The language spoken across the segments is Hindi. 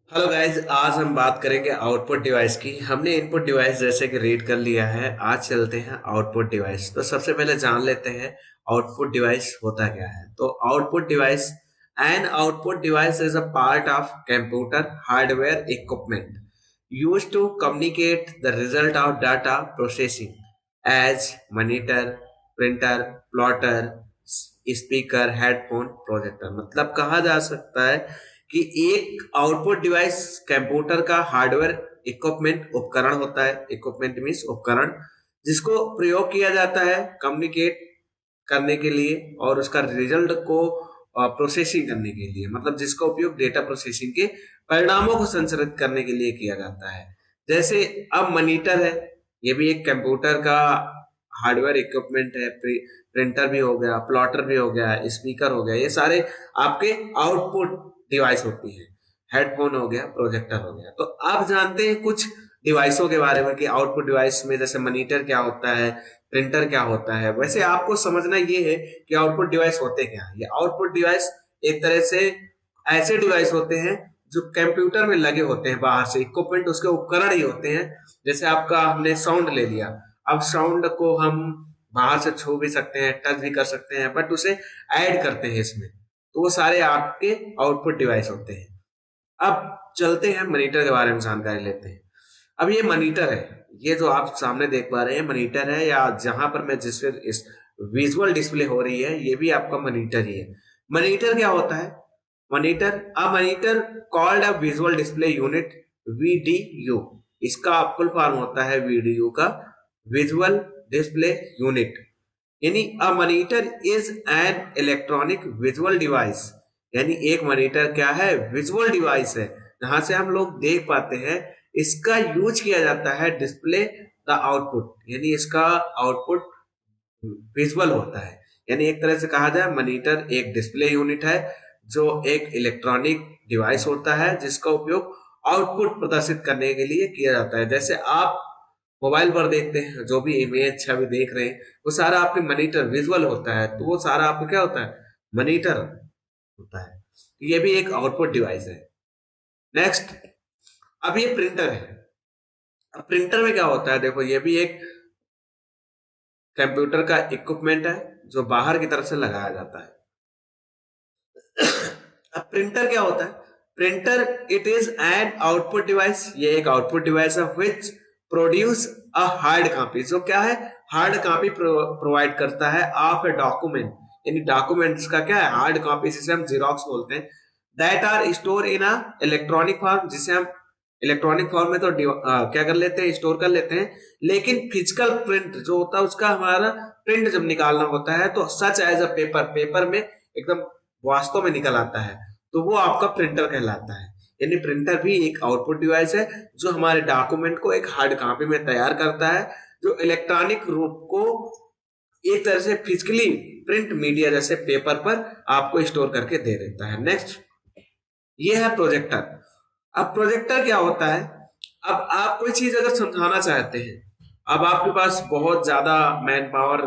हेलो गाइज, आज हम बात करेंगे आउटपुट डिवाइस की। हमने इनपुट डिवाइस जैसे कि रीड कर लिया है। आज चलते हैं आउटपुट डिवाइस। तो सबसे पहले जान लेते हैं आउटपुट डिवाइस होता क्या है। तो output device an output device is a part of computer hardware equipment used to communicate the result of data processing as monitor, printer, plotter, speaker, headphone, projector. मतलब कहा जा सकता है कि एक आउटपुट डिवाइस कंप्यूटर का हार्डवेयर इक्विपमेंट उपकरण होता है। इक्विपमेंट मीन्स उपकरण, जिसको प्रयोग किया जाता है कम्युनिकेट करने के लिए और उसका रिजल्ट को प्रोसेसिंग करने के लिए। मतलब जिसका उपयोग डेटा प्रोसेसिंग के परिणामों को संचारित करने के लिए किया जाता है। जैसे अब मॉनिटर है, ये भी एक कंप्यूटर का हार्डवेयर इक्विपमेंट है। प्रिंटर भी हो गया, प्लॉटर भी हो गया, स्पीकर हो गया, ये सारे आपके आउटपुट डिवाइस होती है। हेडफोन हो गया, प्रोजेक्टर हो गया। तो आप जानते हैं कुछ डिवाइसों के बारे में कि आउटपुट डिवाइस में जैसे मॉनिटर क्या होता है, प्रिंटर क्या होता है। वैसे आपको समझना ये है कि आउटपुट डिवाइस होते क्या है। ये आउटपुट डिवाइस एक तरह से ऐसे डिवाइस होते हैं जो कंप्यूटर में लगे होते हैं। बाहर से इक्विपमेंट, उसके उपकरण ही होते हैं। जैसे आपका हमने साउंड ले लिया, अब साउंड को हम बाहर से छू भी सकते हैं, टच भी कर सकते हैं, बट उसे ऐड करते हैं इसमें। तो वो सारे आपके आउटपुट डिवाइस होते हैं। अब चलते हैं मॉनिटर के बारे में जानकारी लेते हैं। अब ये मॉनिटर है, ये जो आप सामने देख पा रहे हैं मॉनिटर है, या जहां पर मैं जिस इस विजुअल डिस्प्ले हो रही है, ये भी आपका मॉनिटर ही है। मॉनिटर क्या होता है? Monitor called a visual display unit, VDU. इसका फुल फॉर्म होता है वीडीयू का, विजुअल डिस्प्ले यूनिट। यानी a monitor is an electronic visual device. यानी एक मॉनिटर क्या है? विजुअल डिवाइस है, जहां से हम लोग देख पाते हैं। इसका यूज किया जाता है डिस्प्ले द आउटपुट, यानी इसका आउटपुट विजुअल होता है। यानी एक तरह से कहा जाए मॉनिटर एक डिस्प्ले यूनिट है, जो एक इलेक्ट्रॉनिक डिवाइस होता है जिसका उपयोग आउटपुट प्रदर्शित करने के लिए किया जाता है। जैसे आप मोबाइल पर देखते हैं, जो भी इमेज छवि देख रहे हैं, वो सारा आपके मॉनिटर विजुअल होता है। तो वो सारा आपको क्या होता है? मॉनिटर होता है। तो ये भी एक आउटपुट डिवाइस है। नेक्स्ट, अब ये प्रिंटर है। अब प्रिंटर में क्या होता है? देखो, ये भी एक कंप्यूटर का इक्विपमेंट है जो बाहर की तरफ से लगाया जाता है। अब प्रिंटर क्या होता है? Printer it is an output device. ये एक आउटपुट डिवाइस है which produce a hard copy. जो क्या है? हार्ड कॉपी प्रोवाइड करता है ऑफ ए डॉक्यूमेंट। यानी डॉक्यूमेंट्स का क्या है? हार्ड कॉपी, जिसे हम जीरोक्स बोलते हैं। That are store in a electronic form, जिसे हम इलेक्ट्रॉनिक फॉर्म में तो क्या कर लेते हैं? स्टोर कर लेते हैं। लेकिन फिजिकल प्रिंट जो होता है, उसका हमारा प्रिंट जब निकालना होता है तो such as a paper, paper में एकदम वास्तव में निकल आता है, तो वो आपका प्रिंटर कहलाता है। यानी प्रिंटर भी एक आउटपुट डिवाइस है जो हमारे डॉक्यूमेंट को एक हार्ड कॉपी में तैयार करता है, जो इलेक्ट्रॉनिक रूप को एक तरह से फिजिकली प्रिंट मीडिया जैसे पेपर पर आपको स्टोर करके दे देता है। नेक्स्ट, ये है प्रोजेक्टर। अब प्रोजेक्टर क्या होता है? अब आप कोई चीज अगर समझाना चाहते हैं, अब आपके पास बहुत ज्यादा मैन पावर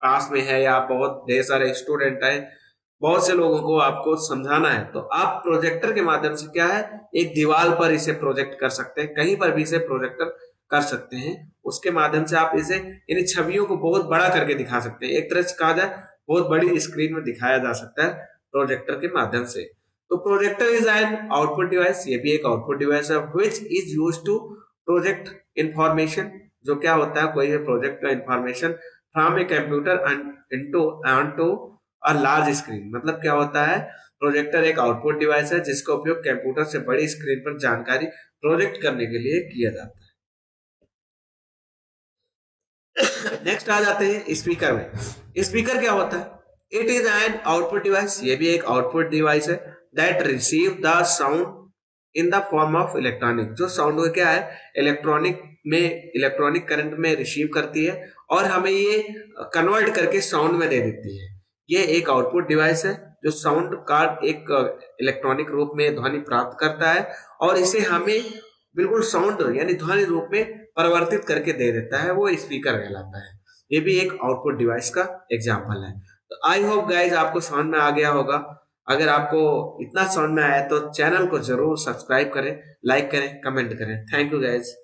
पास में है, या बहुत ढेर सारे स्टूडेंट हैं, बहुत से लोगों को आपको समझाना है, तो आप प्रोजेक्टर के माध्यम से क्या है, एक दीवार पर इसे प्रोजेक्ट कर सकते हैं, कहीं पर भी इसे प्रोजेक्टर कर सकते हैं। उसके माध्यम से आप इसे इन छवियों को बहुत बड़ा करके दिखा सकते हैं। एक तरह से कहा जाए बहुत बड़ी स्क्रीन में दिखाया जा सकता है प्रोजेक्टर के माध्यम से। तो projector is an output device, ये भी एक आउटपुट डिवाइस है which is use to project information. जो क्या होता है? कोई भी प्रोजेक्ट का information from a computer into onto a large screen. मतलब क्या होता है? प्रोजेक्टर एक आउटपुट डिवाइस है जिसका उपयोग कंप्यूटर से बड़ी स्क्रीन पर जानकारी प्रोजेक्ट करने के लिए किया जाता है। नेक्स्ट आ जाते हैं स्पीकर में। स्पीकर क्या होता है? It is an output device, ये भी एक आउटपुट डिवाइस है that receive the sound in the form of electronic. जो साउंड को क्या है? इलेक्ट्रॉनिक में, इलेक्ट्रॉनिक करंट में रिसीव करती है और हमें ये कन्वर्ट करके साउंड में दे देती है। ये एक आउटपुट डिवाइस है जो साउंड का एक इलेक्ट्रॉनिक रूप में ध्वनि प्राप्त करता है और इसे हमें बिल्कुल साउंड यानी ध्वनि रूप में परिवर्तित करके दे देता है। वो स्पीकर कहलाता है। ये भी एक आउटपुट डिवाइस का एग्जाम्पल है। तो आई होप गाइज आपको समझ में आ गया होगा। अगर आपको इतना समझ में आया तो चैनल को जरूर सब्सक्राइब करें, लाइक करें, कमेंट करें। Thank you guys.